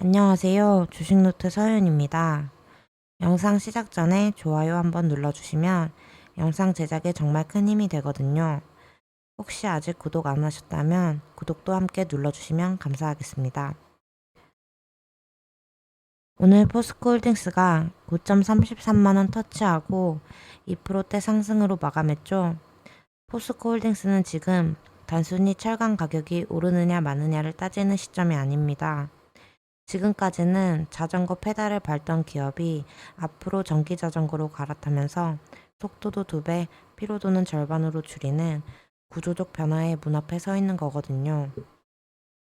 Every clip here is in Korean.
안녕하세요. 주식노트 서윤입니다. 영상 시작 전에 좋아요 한번 눌러주시면 영상 제작에 정말 큰 힘이 되거든요. 혹시 아직 구독 안 하셨다면 구독도 함께 눌러주시면 감사하겠습니다. 오늘 포스코홀딩스가 9.33만원 터치하고 2%대 상승으로 마감했죠. 포스코홀딩스는 지금 단순히 철강 가격이 오르느냐 마느냐를 따지는 시점이 아닙니다. 지금까지는 자전거 페달을 밟던 기업이 앞으로 전기 자전거로 갈아타면서 속도도 2배, 피로도는 절반으로 줄이는 구조적 변화의 문 앞에 서 있는 거거든요.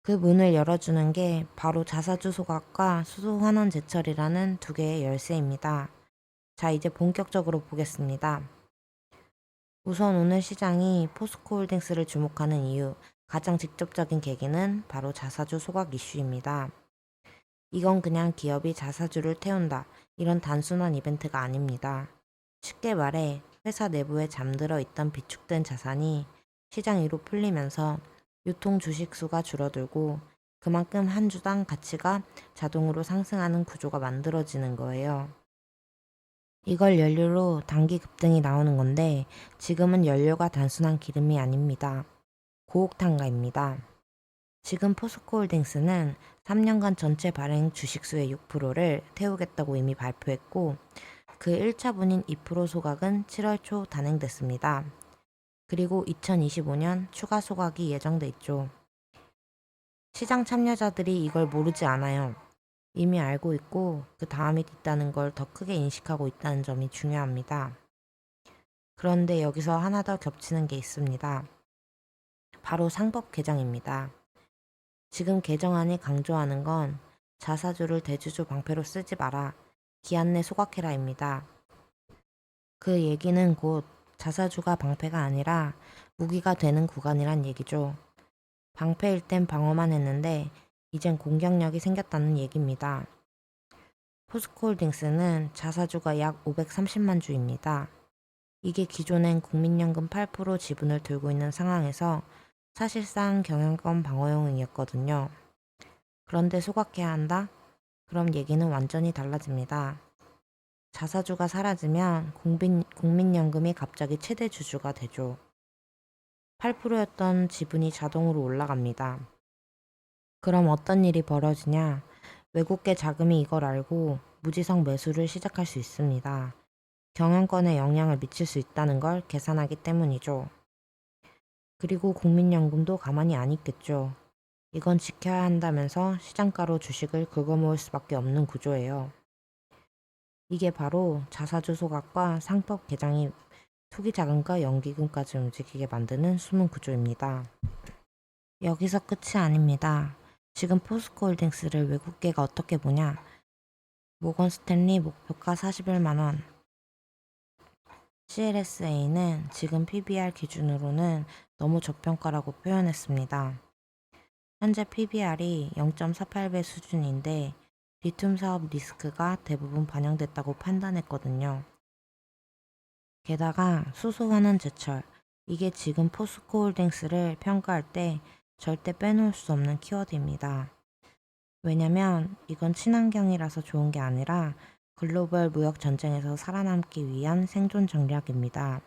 그 문을 열어주는 게 바로 자사주 소각과 수소 환원 제철이라는 두 개의 열쇠입니다. 자, 이제 본격적으로 보겠습니다. 우선 오늘 시장이 포스코홀딩스를 주목하는 이유, 가장 직접적인 계기는 바로 자사주 소각 이슈입니다. 이건 그냥 기업이 자사주를 태운다, 이런 단순한 이벤트가 아닙니다. 쉽게 말해 회사 내부에 잠들어 있던 비축된 자산이 시장 위로 풀리면서 유통 주식 수가 줄어들고 그만큼 한 주당 가치가 자동으로 상승하는 구조가 만들어지는 거예요. 이걸 연료로 단기 급등이 나오는 건데 지금은 연료가 단순한 기름이 아닙니다. 고옥탄가입니다. 지금 포스코홀딩스는 3년간 전체 발행 주식수의 6%를 태우겠다고 이미 발표했고 그 1차분인 2% 소각은 7월 초 단행됐습니다. 그리고 2025년 추가 소각이 예정돼 있죠. 시장 참여자들이 이걸 모르지 않아요. 이미 알고 있고 그 다음이 있다는 걸 더 크게 인식하고 있다는 점이 중요합니다. 그런데 여기서 하나 더 겹치는 게 있습니다. 바로 상법 개정입니다. 지금 개정안이 강조하는 건 자사주를 대주주 방패로 쓰지 마라, 기한 내 소각해라입니다. 그 얘기는 곧 자사주가 방패가 아니라 무기가 되는 구간이란 얘기죠. 방패일 땐 방어만 했는데 이젠 공격력이 생겼다는 얘기입니다. 포스코홀딩스는 자사주가 약 530만 주입니다. 이게 기존엔 국민연금 8% 지분을 들고 있는 상황에서 사실상 경영권 방어용이었거든요. 그런데 소각해야 한다? 그럼 얘기는 완전히 달라집니다. 자사주가 사라지면 국민연금이 갑자기 최대 주주가 되죠. 8%였던 지분이 자동으로 올라갑니다. 그럼 어떤 일이 벌어지냐? 외국계 자금이 이걸 알고 무지성 매수를 시작할 수 있습니다. 경영권에 영향을 미칠 수 있다는 걸 계산하기 때문이죠. 그리고 국민연금도 가만히 안 있겠죠. 이건 지켜야 한다면서 시장가로 주식을 긁어모을 수밖에 없는 구조예요. 이게 바로 자사주 소각과 상법 개정이 투기 자금과 연기금까지 움직이게 만드는 숨은 구조입니다. 여기서 끝이 아닙니다. 지금 포스코홀딩스를 외국계가 어떻게 보냐? 모건 스탠리 목표가 41만 원. CLSA는 지금 PBR 기준으로는 너무 저평가라고 표현했습니다. 현재 PBR이 0.48배 수준인데 리튬 사업 리스크가 대부분 반영됐다고 판단했거든요. 게다가 수소환원 제철, 이게 지금 포스코홀딩스를 평가할 때 절대 빼놓을 수 없는 키워드입니다. 왜냐면 이건 친환경이라서 좋은 게 아니라 글로벌 무역 전쟁에서 살아남기 위한 생존 전략입니다.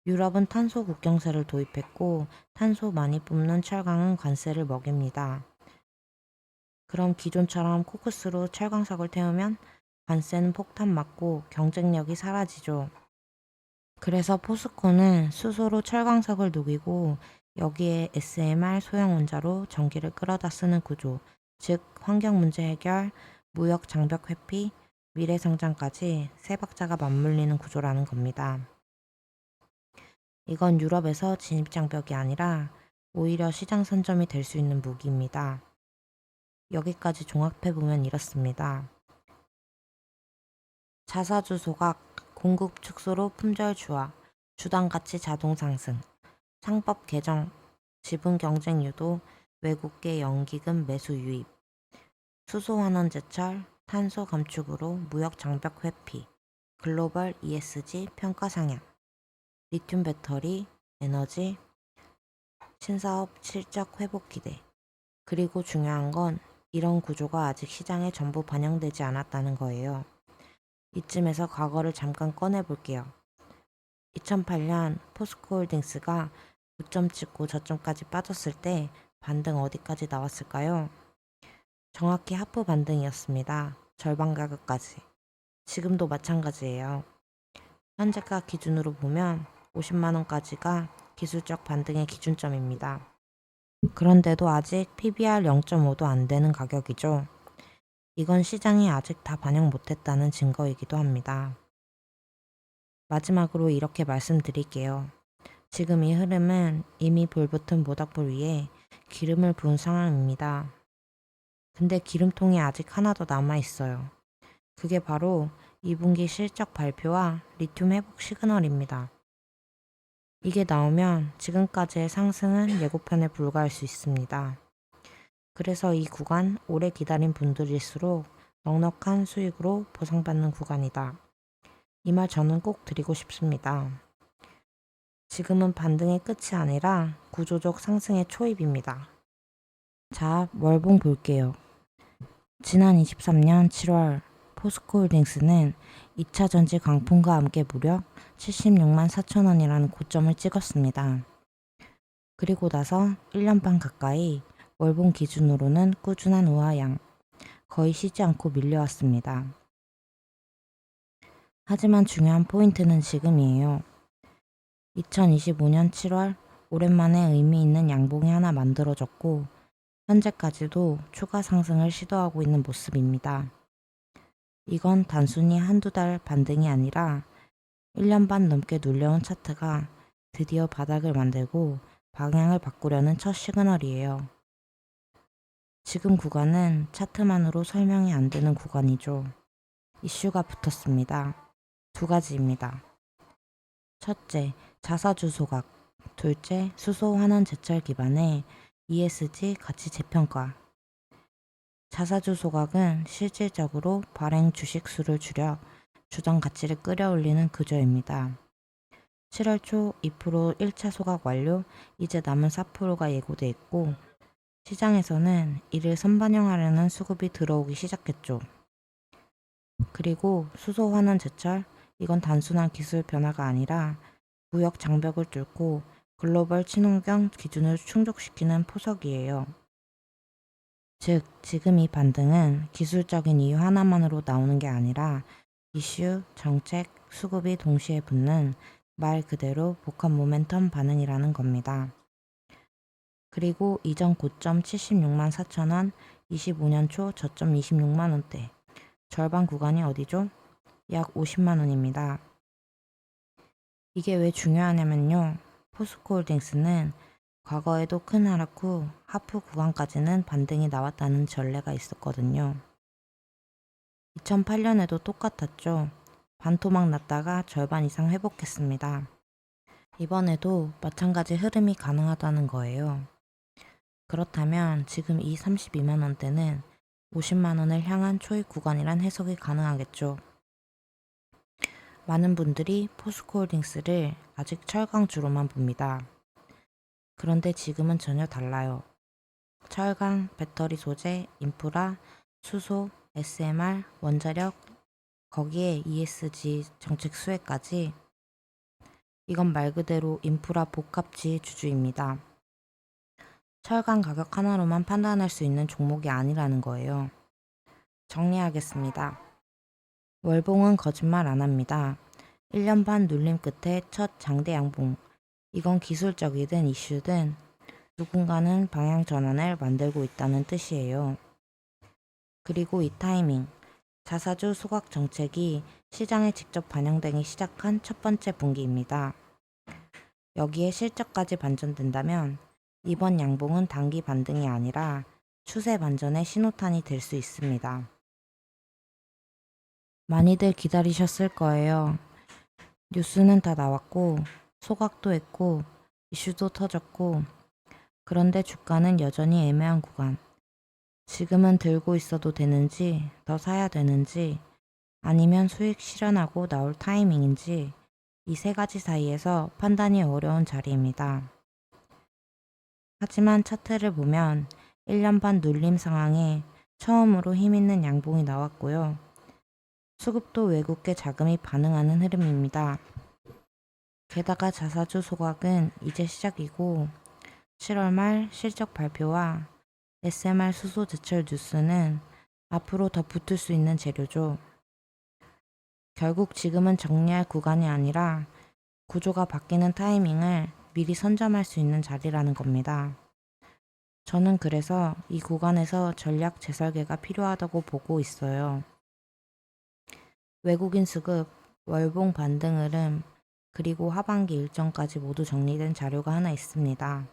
유럽은 탄소 국경세를 도입했고 탄소 많이 뿜는 철강은 관세를 먹입니다. 그럼 기존처럼 코크스로 철광석을 태우면 관세는 폭탄 맞고 경쟁력이 사라지죠. 그래서 포스코는 수소로 철광석을 녹이고 여기에 SMR 소형 원자로 전기를 끌어다 쓰는 구조, 즉 환경 문제 해결, 무역 장벽 회피, 미래 성장까지 세 박자가 맞물리는 구조라는 겁니다. 이건 유럽에서 진입 장벽이 아니라 오히려 시장 선점이 될 수 있는 무기입니다. 여기까지 종합해보면 이렇습니다. 자사주 소각, 공급 축소로 품절 주화, 주당 가치 자동 상승, 상법 개정, 지분 경쟁 유도, 외국계 연기금 매수 유입, 수소 환원 제철, 탄소 감축으로 무역 장벽 회피, 글로벌 ESG 평가 상향, 리튬 배터리, 에너지, 신사업 실적 회복 기대. 그리고 중요한 건 이런 구조가 아직 시장에 전부 반영되지 않았다는 거예요. 이쯤에서 과거를 잠깐 꺼내 볼게요. 2008년 포스코홀딩스가 고점 찍고 저점까지 빠졌을 때 반등 어디까지 나왔을까요? 정확히 하프 반등이었습니다. 절반 가격까지. 지금도 마찬가지예요. 현재가 기준으로 보면 50만원까지가 기술적 반등의 기준점입니다. 그런데도 아직 PBR 0.5도 안 되는 가격이죠. 이건 시장이 아직 다 반영 못했다는 증거이기도 합니다. 마지막으로 이렇게 말씀드릴게요. 지금 이 흐름은 이미 불붙은 모닥불 위에 기름을 부은 상황입니다. 근데 기름통이 아직 하나 더 남아 있어요. 그게 바로 2분기 실적 발표와 리튬 회복 시그널입니다. 이게 나오면 지금까지의 상승은 예고편에 불과할 수 있습니다. 그래서 이 구간 오래 기다린 분들일수록 넉넉한 수익으로 보상받는 구간이다. 이 말 저는 꼭 드리고 싶습니다. 지금은 반등의 끝이 아니라 구조적 상승의 초입입니다. 자, 월봉 볼게요. 지난 23년 7월 포스코홀딩스는 2차 전지 강풍과 함께 무려 76만 4천 원이라는 고점을 찍었습니다. 그리고 나서 1년 반 가까이 월봉 기준으로는 꾸준한 우하향, 거의 쉬지 않고 밀려왔습니다. 하지만 중요한 포인트는 지금이에요. 2025년 7월 오랜만에 의미 있는 양봉이 하나 만들어졌고 현재까지도 추가 상승을 시도하고 있는 모습입니다. 이건 단순히 한두 달 반등이 아니라 1년 반 넘게 눌려온 차트가 드디어 바닥을 만들고 방향을 바꾸려는 첫 시그널이에요. 지금 구간은 차트만으로 설명이 안 되는 구간이죠. 이슈가 붙었습니다. 두 가지입니다. 첫째, 자사주 소각. 둘째, 수소 환원 제철 기반의 ESG 가치 재평가. 자사주 소각은 실질적으로 발행 주식 수를 줄여 주당 가치를 끌어올리는 구조입니다. 7월 초 2% 1차 소각 완료, 이제 남은 4%가 예고돼 있고 시장에서는 이를 선반영하려는 수급이 들어오기 시작했죠. 그리고 수소 환원 제철, 이건 단순한 기술 변화가 아니라 무역 장벽을 뚫고 글로벌 친환경 기준을 충족시키는 포석이에요. 즉, 지금 이 반등은 기술적인 이유 하나만으로 나오는 게 아니라 이슈, 정책, 수급이 동시에 붙는 말 그대로 복합 모멘텀 반응이라는 겁니다. 그리고 이전 고점 76만 4천 원, 25년 초 저점 26만 원대, 절반 구간이 어디죠? 약 50만 원입니다. 이게 왜 중요하냐면요. 포스코홀딩스는 과거에도 큰 하락 후 하프 구간까지는 반등이 나왔다는 전례가 있었거든요. 2008년에도 똑같았죠. 반토막 났다가 절반 이상 회복했습니다. 이번에도 마찬가지 흐름이 가능하다는 거예요. 그렇다면 지금 이 32만 원대는 50만 원을 향한 초입 구간이란 해석이 가능하겠죠. 많은 분들이 포스코홀딩스를 아직 철강주로만 봅니다. 그런데 지금은 전혀 달라요. 철강, 배터리 소재, 인프라, 수소, SMR, 원자력, 거기에 ESG 정책 수혜까지 이건 말 그대로 인프라 복합지 주주입니다. 철강 가격 하나로만 판단할 수 있는 종목이 아니라는 거예요. 정리하겠습니다. 월봉은 거짓말 안 합니다. 1년 반 눌림 끝에 첫 장대 양봉. 이건 기술적이든 이슈든 누군가는 방향 전환을 만들고 있다는 뜻이에요. 그리고 이 타이밍, 자사주 소각 정책이 시장에 직접 반영되기 시작한 첫 번째 분기입니다. 여기에 실적까지 반전된다면 이번 양봉은 단기 반등이 아니라 추세 반전의 신호탄이 될 수 있습니다. 많이들 기다리셨을 거예요. 뉴스는 다 나왔고 소각도 했고 이슈도 터졌고 그런데 주가는 여전히 애매한 구간. 지금은 들고 있어도 되는지 더 사야 되는지 아니면 수익 실현하고 나올 타이밍인지 이 세 가지 사이에서 판단이 어려운 자리입니다. 하지만 차트를 보면 1년 반 눌림 상황에 처음으로 힘있는 양봉이 나왔고요. 수급도 외국계 자금이 반응하는 흐름입니다. 게다가 자사주 소각은 이제 시작이고 7월 말 실적 발표와 SMR 수소 제철 뉴스는 앞으로 더 붙을 수 있는 재료죠. 결국 지금은 정리할 구간이 아니라 구조가 바뀌는 타이밍을 미리 선점할 수 있는 자리라는 겁니다. 저는 그래서 이 구간에서 전략 재설계가 필요하다고 보고 있어요. 외국인 수급, 월봉 반등 흐름, 그리고 하반기 일정까지 모두 정리된 자료가 하나 있습니다.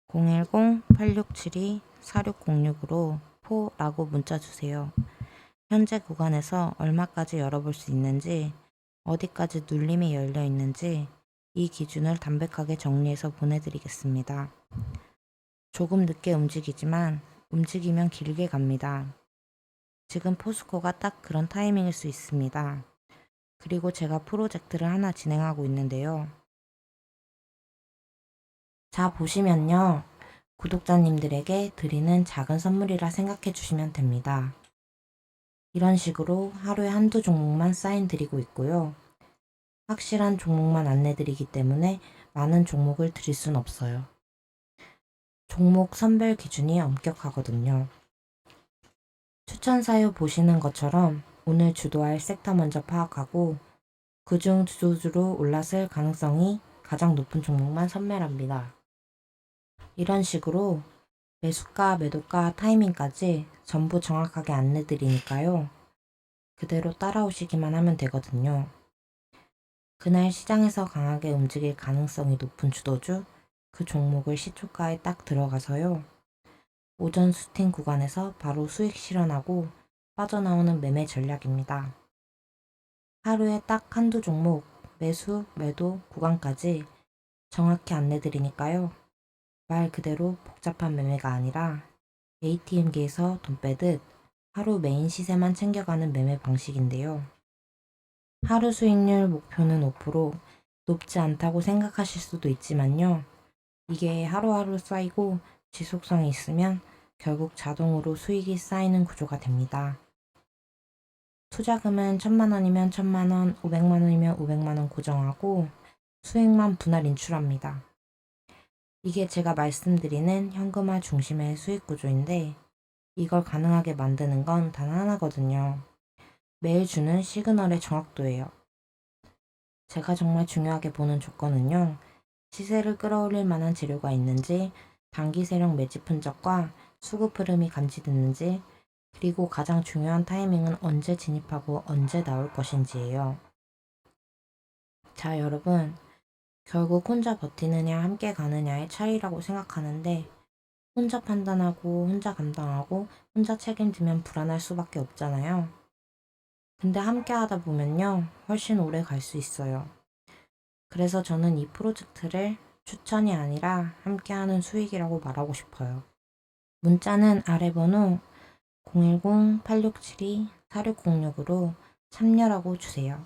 010-8672-4606으로 포라고 문자 주세요. 현재 구간에서 얼마까지 열어볼 수 있는지, 어디까지 눌림이 열려 있는지 이 기준을 담백하게 정리해서 보내드리겠습니다. 조금 늦게 움직이지만 움직이면 길게 갑니다. 지금 포스코가 딱 그런 타이밍일 수 있습니다. 그리고 제가 프로젝트를 하나 진행하고 있는데요. 자, 보시면요. 구독자님들에게 드리는 작은 선물이라 생각해 주시면 됩니다. 이런 식으로 하루에 한두 종목만 사인 드리고 있고요. 확실한 종목만 안내 드리기 때문에 많은 종목을 드릴 순 없어요. 종목 선별 기준이 엄격하거든요. 추천 사유 보시는 것처럼 오늘 주도할 섹터 먼저 파악하고 그중 주도주로 올랐을 가능성이 가장 높은 종목만 선별합니다. 이런 식으로 매수가, 매도가, 타이밍까지 전부 정확하게 안내 드리니까요. 그대로 따라오시기만 하면 되거든요. 그날 시장에서 강하게 움직일 가능성이 높은 주도주, 그 종목을 시초가에 딱 들어가서요. 오전 수팅 구간에서 바로 수익 실현하고 빠져나오는 매매 전략입니다. 하루에 딱 한두 종목 매수, 매도 구간까지 정확히 안내 드리니까요. 말 그대로 복잡한 매매가 아니라 ATM기에서 돈 빼듯 하루 메인 시세만 챙겨가는 매매 방식인데요. 하루 수익률 목표는 5%, 높지 않다고 생각하실 수도 있지만요. 이게 하루하루 쌓이고 지속성이 있으면 결국 자동으로 수익이 쌓이는 구조가 됩니다. 투자금은 1,000만원이면 1,000만원, 500만원이면 500만원 고정하고 수익만 분할 인출합니다. 이게 제가 말씀드리는 현금화 중심의 수익 구조인데 이걸 가능하게 만드는 건 단 하나거든요. 매일 주는 시그널의 정확도예요. 제가 정말 중요하게 보는 조건은요. 시세를 끌어올릴 만한 재료가 있는지, 단기 세력 매집 흔적과 수급 흐름이 감지됐는지, 그리고 가장 중요한 타이밍은 언제 진입하고 언제 나올 것인지예요. 자, 여러분. 결국 혼자 버티느냐 함께 가느냐의 차이라고 생각하는데 혼자 판단하고 혼자 감당하고 혼자 책임지면 불안할 수밖에 없잖아요. 근데 함께 하다 보면요 훨씬 오래 갈 수 있어요. 그래서 저는 이 프로젝트를 추천이 아니라 함께하는 수익이라고 말하고 싶어요. 문자는 아래 번호 010-8672-4606으로 참여라고 주세요.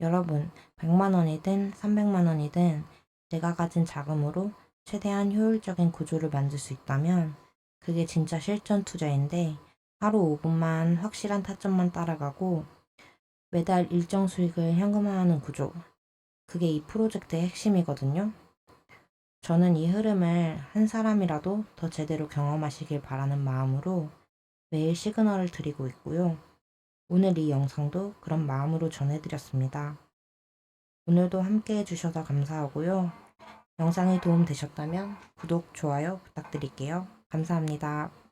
여러분, 100만원이든 300만원이든 내가 가진 자금으로 최대한 효율적인 구조를 만들 수 있다면 그게 진짜 실전 투자인데 하루 5분만 확실한 타점만 따라가고 매달 일정 수익을 현금화하는 구조. 그게 이 프로젝트의 핵심이거든요. 저는 이 흐름을 한 사람이라도 더 제대로 경험하시길 바라는 마음으로 매일 시그널을 드리고 있고요. 오늘 이 영상도 그런 마음으로 전해드렸습니다. 오늘도 함께 해주셔서 감사하고요. 영상이 도움되셨다면 구독, 좋아요 부탁드릴게요. 감사합니다.